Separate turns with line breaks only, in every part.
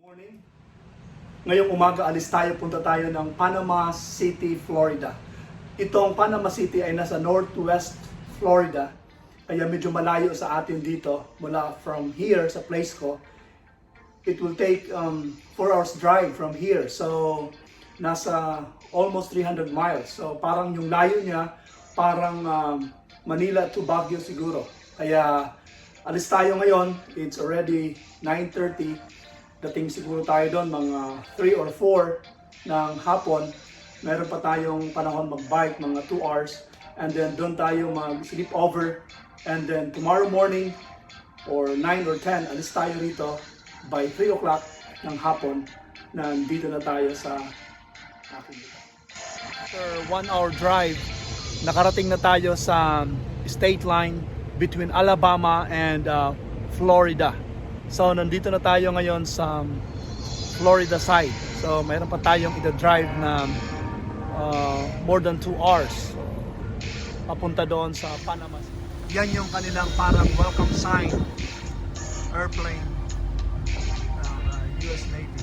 Morning. Ngayong umaga, alis tayo, punta tayo ng Panama City, Florida. Itong Panama City ay nasa northwest Florida, kaya medyo malayo sa atin dito. Mula from here sa place ko, it will take 4 hours drive from here. So, nasa almost 300 miles. So, parang yung layo niya, parang Manila to Baguio siguro. Kaya, alis tayo ngayon. It's already 9:30. Dating siguro tayo doon mga 3 or 4 ng hapon. Meron pa tayong panahon mag-bike, mga 2 hours. And then doon tayo mag-sleep over. And then tomorrow morning or 9 or 10, alis tayo rito by 3 o'clock ng hapon. Nandito na tayo sa aking lugar. After 1 hour drive, nakarating na tayo sa state line between Alabama and Florida. So, nandito na tayo ngayon sa Florida side. So, mayroon pa tayong ida-drive na more than 2 hours papunta doon sa Panama. Yan yung kanilang parang welcome sign. Airplane ng US Navy.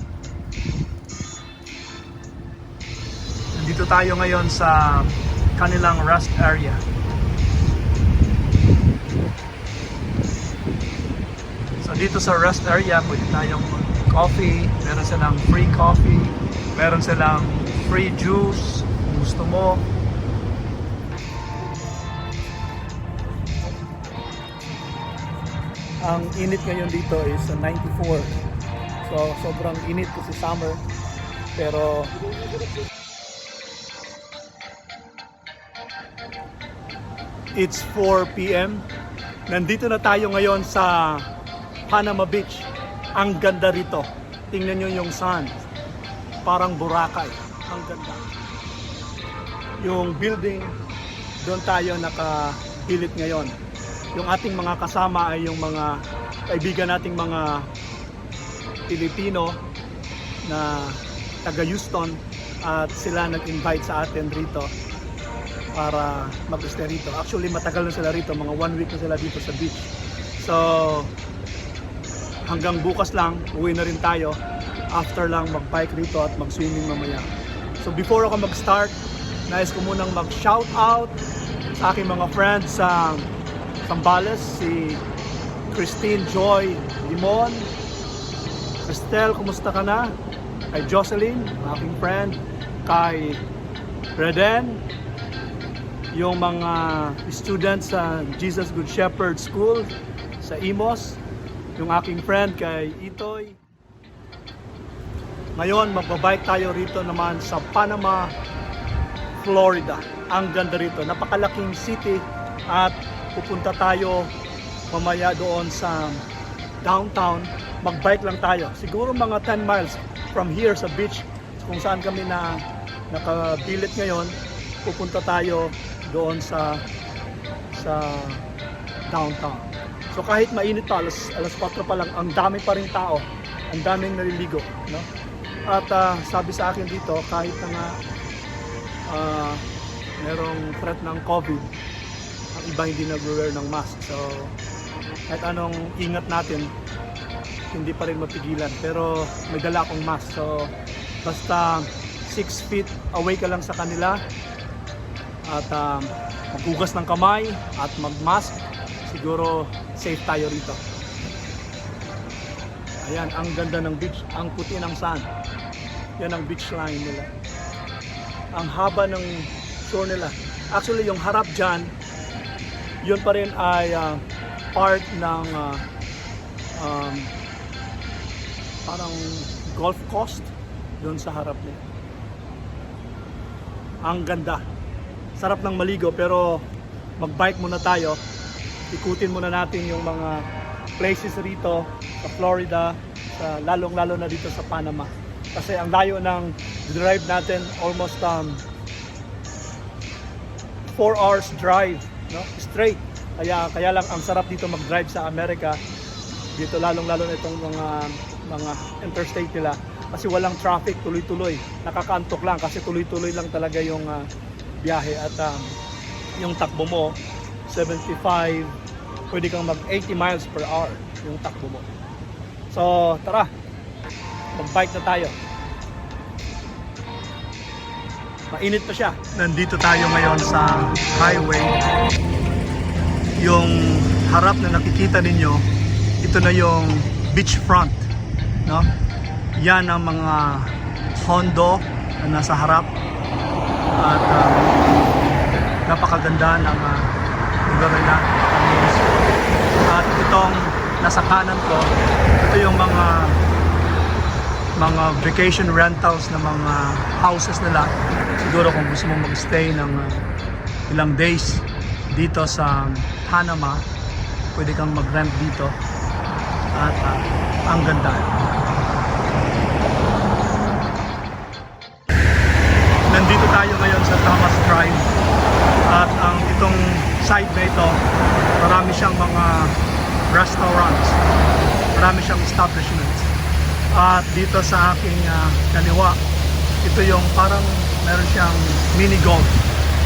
Nandito tayo ngayon sa kanilang rest area. So dito sa rest area, pwede tayong coffee, meron silang free coffee, meron silang free juice, kung gusto mo. Ang init ngayon dito is 94. So sobrang init kasi summer. Pero it's 4 p.m. Nandito na tayo ngayon sa Panama Beach. Ang ganda rito. Tingnan nyo yung sun. Parang Boracay. Ang ganda. Yung building, doon tayo nakapilit ngayon. Yung ating mga kasama ay yung mga kaibigan nating mga Pilipino na taga Houston, at sila nag-invite sa atin rito para mag-stay rito. Actually, matagal na sila rito. Mga 1 week na sila dito sa beach. So, hanggang bukas lang, uwi na rin tayo. After lang mag-bike rito at mag-swimming mamaya. So before ako mag-start, nais ko munang mag-shout out sa aking mga friends sa Zambales, si Christine Joy Limon. Cristel, kumusta ka na? Kay Jocelyn, aking friend. Kay Reden, yung mga students sa Jesus Good Shepherd School sa Imos. Yung aking friend kay Itoy. Ngayon, magbabike tayo rito naman sa Panama, Florida. Ang ganda rito. Napakalaking city at pupunta tayo mamaya doon sa downtown. Magbike lang tayo. Siguro mga 10 miles from here sa beach kung saan kami nakabilit ngayon. Pupunta tayo doon sa downtown. So kahit mainit pa, alas 4 pa lang, ang dami pa rin tao, ang daming naliligo, no? At sabi sa akin dito, kahit na nga merong threat ng COVID, ang iba hindi nag-wear ng mask. So kahit anong ingat natin, hindi pa rin mapigilan. Pero may dala akong mask. So basta 6 feet away ka lang sa kanila at maghugas ng kamay at mag-mask, siguro safe tayo rito. Ayan, ang ganda ng beach, ang puti ng sand. Yan ang beach line nila. Ang haba ng shore nila. Actually, yung harap dyan, yun pa rin ay part ng parang golf course doon sa harap nila. Ang ganda. Sarap ng maligo, pero mag-bike muna tayo. Ikutin muna natin yung mga places rito sa Florida, lalong-lalo na dito sa Panama. Kasi ang layo ng drive natin, almost 4 hours drive no? Straight. Kaya lang ang sarap dito mag-drive sa Amerika. Dito lalong-lalo na itong mga interstate nila kasi walang traffic, tuloy-tuloy. Nakakaantok lang kasi tuloy-tuloy lang talaga yung biyahe at yung takbo mo 75, pwede kang mag 80 miles per hour yung takbo mo. So tara, mag-bike na tayo. Mainit pa siya. Nandito tayo ngayon sa highway. Yung harap na nakikita ninyo, ito na yung beachfront, no? Yan ang mga condo na nasa harap at napakaganda ng lugar nila. At itong nasa kanan ko, ito yung mga vacation rentals na mga houses nila. Siguro kung gusto mong mag-stay ng ilang days dito sa Panama, pwede kang mag-rent dito at ang ganda. Nandito tayo ngayon sa Thomas Drive at ang itong side na ito, marami siyang mga restaurants, marami siyang establishments. At dito sa aking kaliwa, ito yung parang meron siyang mini golf,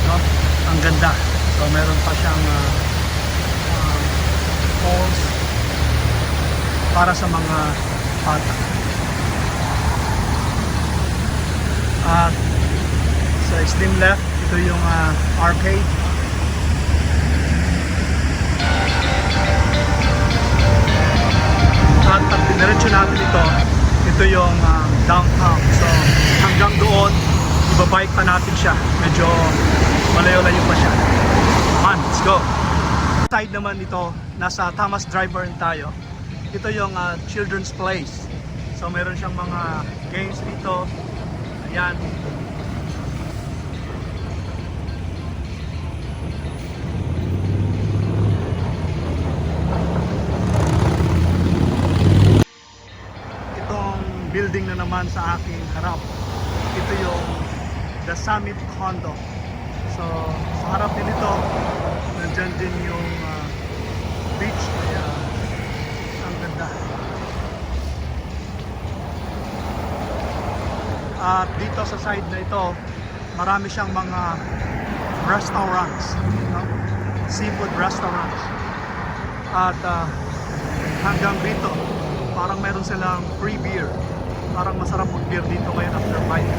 no? Ang ganda. So meron pa siyang holes para sa mga bata. At sa extreme left, ito yung arcade. At pag diniretso natin ito yung downtown. So hanggang doon, ibabike pa natin siya. Medyo malayo-layo pa siya. Come on, let's go! Side naman ito, nasa Thomas Drive rin tayo. Ito yung children's place. So meron siyang mga games dito. Ayan. Itong building na naman sa aking harap, ito yung The Summit Condo. So sa harap din ito, nandyan din yung beach. Kaya ang ganda. At dito sa side na ito, marami siyang mga restaurants, no? Seafood restaurants. At hanggang dito, parang meron silang free beer. Parang masarap mag-beer dito ngayon after bike.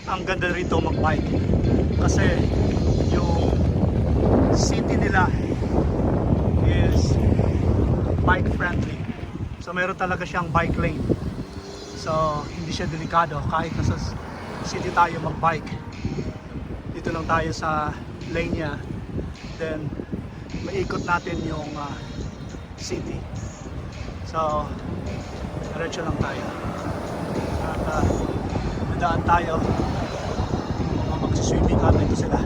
Ang ganda rito mag-bike kasi yung city nila is bike friendly. So meron talaga siyang bike lane. So hindi siya delikado kahit nasa city tayo mag-bike. Dito lang tayo sa lane niya. Then maikot natin yung city. So diretso lang tayo. At nadaan tayo. Mga magsiswimming ata ito sila.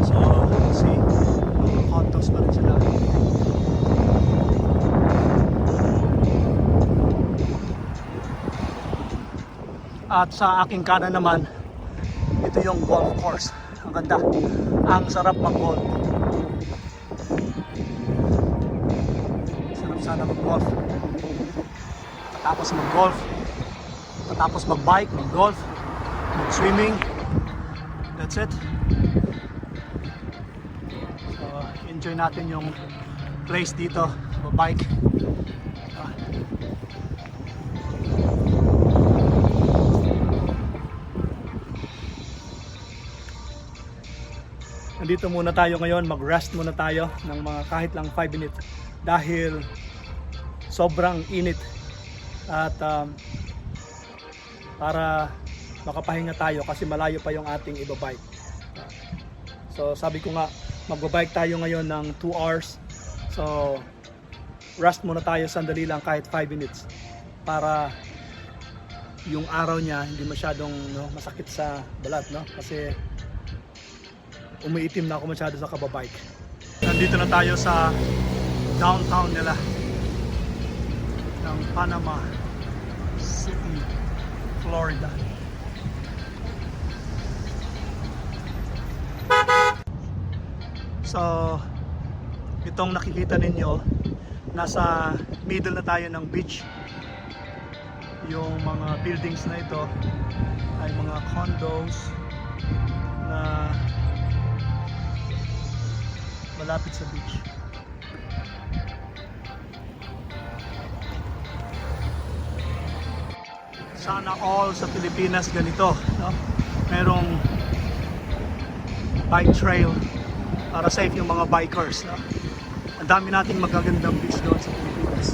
So see, mga condos pa rin sila. At sa aking kanan naman, ito yung golf course. Ang ganda. Ang sarap mag-golf. Sarap sana mag-golf. Tapos mag-golf. Tapos mag-bike, mag-golf, mag-swimming. That's it. So, enjoy natin yung place dito. Mag-bike. Nandito muna tayo ngayon, mag-rest muna tayo ng mga kahit lang 5 minutes dahil sobrang init at para makapahinga tayo kasi malayo pa yung ating ibabike. So sabi ko nga, magbabike tayo ngayon ng 2 hours. So rest muna tayo sandali lang kahit 5 minutes para yung araw niya hindi masyadong masakit sa balat, no? Kasi umiitim na ako masyado sa kababike. Nandito na tayo sa downtown nila ng Panama City, Florida. So itong nakikita ninyo, nasa middle na tayo ng beach. Yung mga buildings na ito ay mga condos na malapit sa beach. Sana all sa Pilipinas ganito, no? Merong bike trail para safe yung mga bikers, no? Ang dami nating magagandang beach doon sa Pilipinas.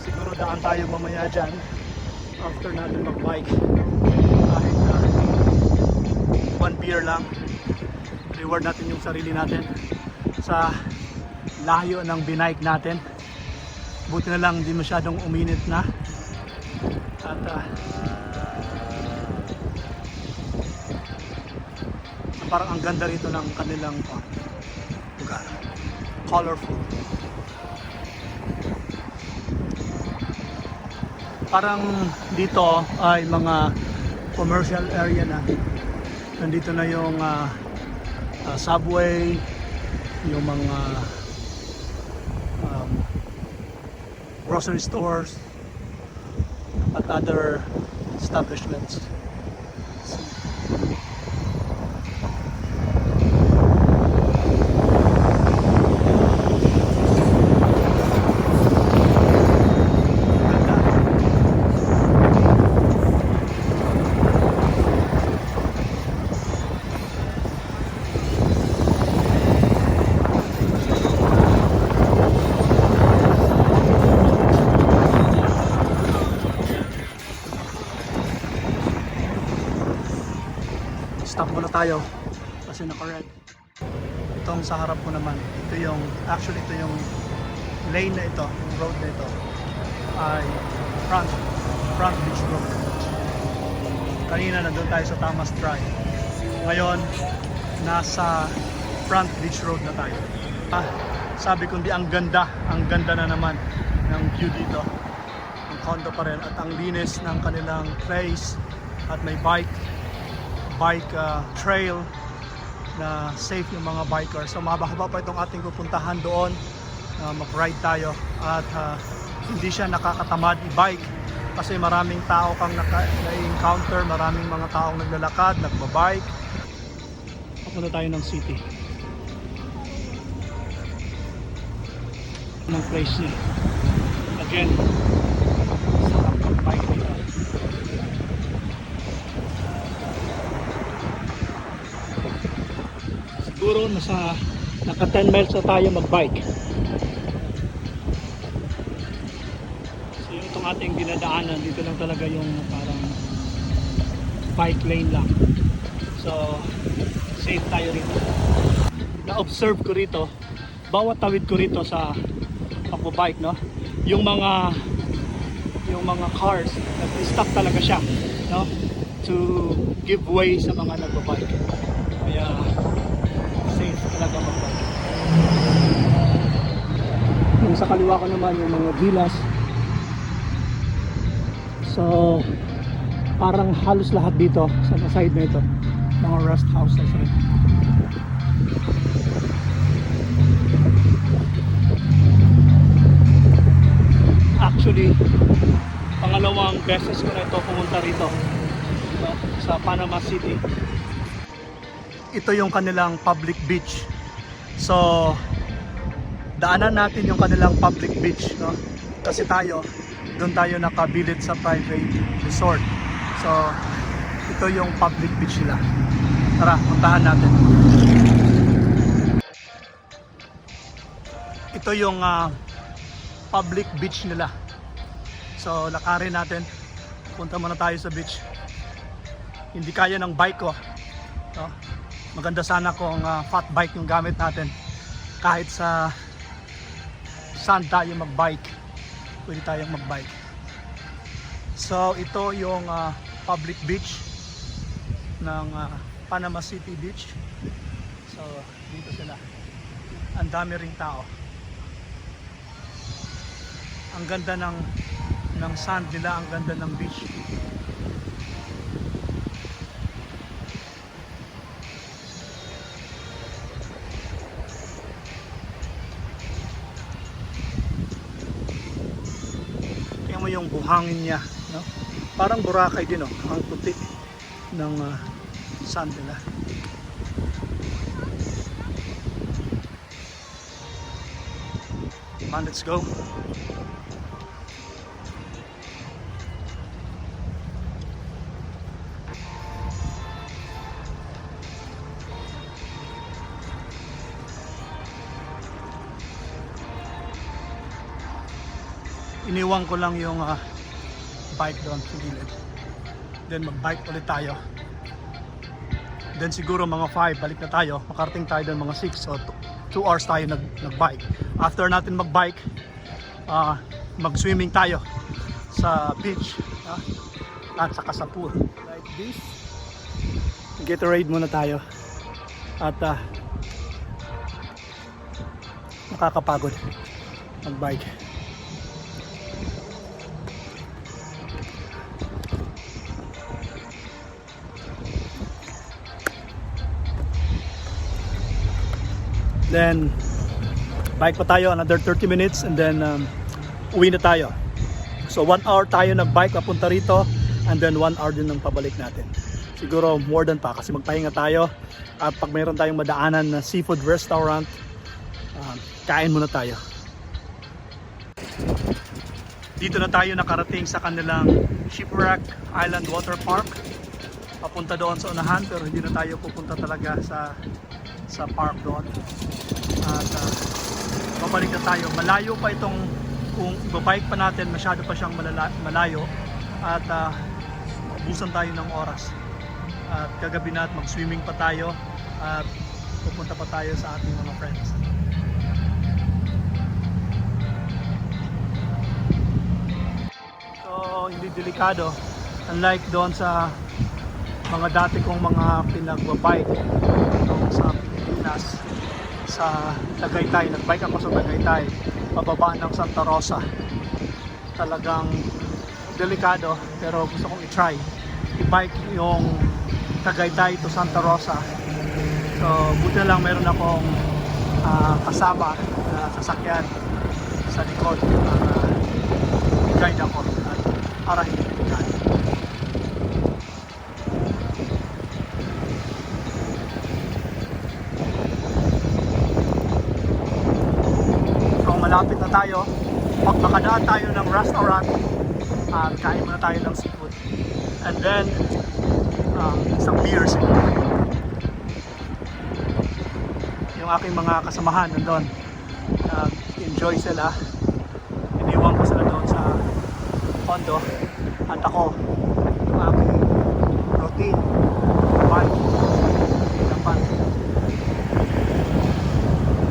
Siguro daan tayo mamaya dyan after natin mag-bike. Kahit one beer lang, reward natin yung sarili natin sa layo ng binike natin. Buti na lang hindi masyadong uminit na. At parang ang ganda rito ng kanilang lugar. Colorful. Parang dito ay mga commercial area na. Nandito na yung subway, yung mga grocery stores at other establishments. Stop muna tayo kasi naka-red. Itong sa harap ko naman, ito yung lane na ito, yung road na ito ay front beach road. Kanina nandun tayo sa Thomas Drive. Ngayon, nasa front beach road na tayo. Sabi ko, ang ganda na naman ng view dito. Ang condo pa rin at ang linis ng kanilang place at may bike trail na safe yung mga bikers. So mahaba pa itong ating pupuntahan doon, mag-ride tayo at hindi siya nakakatamad i-bike kasi maraming tao kang na-encounter, maraming mga taong naglalakad, nagbabike. Papunta tayo ng city. Ng place niya. Again, sarap mag-bike dito. Siguro naka 10 miles na tayo mag-bike. So yung itong ating dinadaanan, dito lang talaga yung parang bike lane lang. So safe tayo rito. Na-observe ko rito, bawat tawid ko rito sa pag-bike, no? Yung mga cars, nag-stop talaga siya, no? To give way sa mga nag-bike. Kaya safe talaga mag-bike. Yung sa kaliwa ko naman yung mga villas. So parang halos lahat dito sa side na ito, mga rest houses rin. Actually, pangalawang beses ko na ito pumunta rito, sa Panama City. Ito yung kanilang public beach. So daanan natin yung kanilang public beach, no? Kasi doon tayo nakabilid sa private resort. So ito yung public beach nila. Tara, puntahan natin. Ito yung public beach nila. So lakarin natin. Punta muna tayo sa beach. Hindi kaya ng bike ko, no? Maganda sana kung fat bike yung gamit natin. Kahit sa saan tayo mag-bike, pwede tayong mag-bike. So ito yung public beach ng Panama City Beach. So dito sila. Ang dami ring tao. Ang ganda ng sand nila, ang ganda ng beach. yung buhangin niya, no? Parang Boracay din, oh, ang puti ng sand nila. Come on, let's go. Iniwan ko lang yung bike doon sa gilid. Then mag-bike ulit tayo. Then siguro mga 5 balik na tayo. Makarating tayo doon mga 6. So 2 hours tayo nag-bike. After natin mag-bike, mag-swimming tayo sa beach at saka sa pool. Like this. Gatorade muna tayo. At nakakapagod mag-bike. Then bike pa tayo another 30 minutes and then uwi na tayo. So 1 hour tayo nag-bike papunta rito and then 1 hour din ng pabalik natin. Siguro more than pa kasi magpahinga tayo at pag mayroon tayong madaanan na seafood restaurant, kain muna tayo. Dito na tayo nakarating sa kanilang Shipwreck Island Water Park. Papunta doon sa unahan pero hindi na tayo pupunta talaga sa park doon. At babalik na tayo. Malayo pa itong, kung ibabike pa natin, masyado pa siyang malayo at ubusan tayo ng oras. At kagabi na at mag-swimming pa tayo at pupunta pa tayo sa ating mga friends. So hindi delikado, unlike doon sa mga dati kong mga pinagbabike sa Pilipinas, sa Tagaytay. Nagbike ako sa Tagaytay pababa ng Santa Rosa. Talagang delikado pero gusto kong i-try i-bike yung Tagaytay to Santa Rosa. So buti na lang meron akong kasama na sasakyan sa likod para i-guide ako at arahin yung delikado. Malapit na tayo. Pag makadaan tayo ng restaurant, kain muna tayo ng seafood. And then, isang beer siguro. Yung aking mga kasamahan nandun, enjoy sila. Iniwan ko sila doon sa condo. At ako, yung aking routine. Bike. Dapat.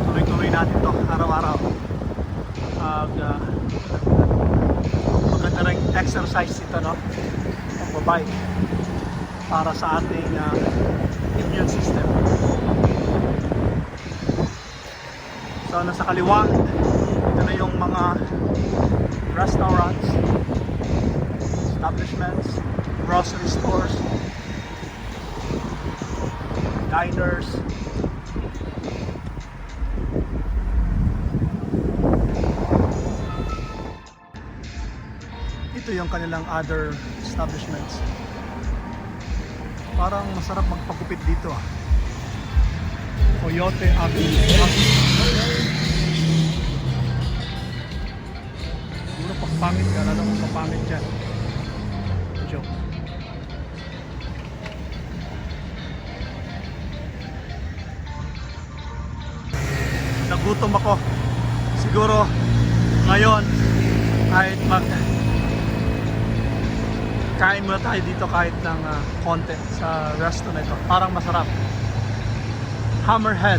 Tuloy-tuloy natin to araw-araw. Maganda rin exercise ito, no? Pagbabike para sa ating immune system. So nasa kaliwa, ito na yung mga restaurants, establishments, grocery stores, diners. Ito yung kanilang other establishments. Parang masarap magpagupit dito. Coyote Avenue. Siguro pagpangit ka, lalo mong papangit dyan. Joke. Nagutom ako. Siguro ngayon kahit kain muna tayo dito kahit ng konti sa resto na ito. Parang masarap. Hammerhead.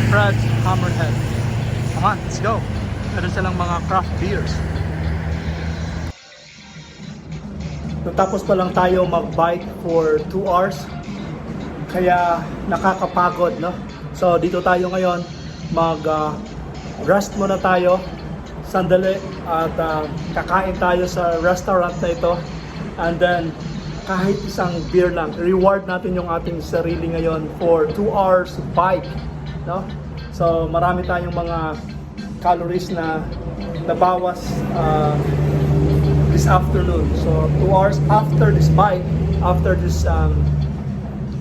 Fred's Hammerhead. Come on, let's go. Meron silang mga craft beers. Natapos pa lang tayo mag-bike for 2 hours. Kaya nakakapagod, no? So dito tayo ngayon. Rest muna tayo. Sandali at kakain tayo sa restaurant na ito and then kahit isang beer lang, reward natin yung ating sarili ngayon for 2 hours bike, no? So marami tayong mga calories na nabawas this afternoon. So 2 hours after this bike, after this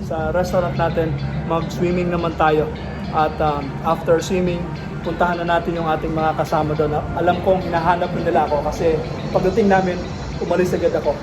sa restaurant natin, mag-swimming naman tayo. At after swimming, puntahan na natin yung ating mga kasama doon. Alam kong hinahanap nila ako kasi pagdating namin, umalis agad ako.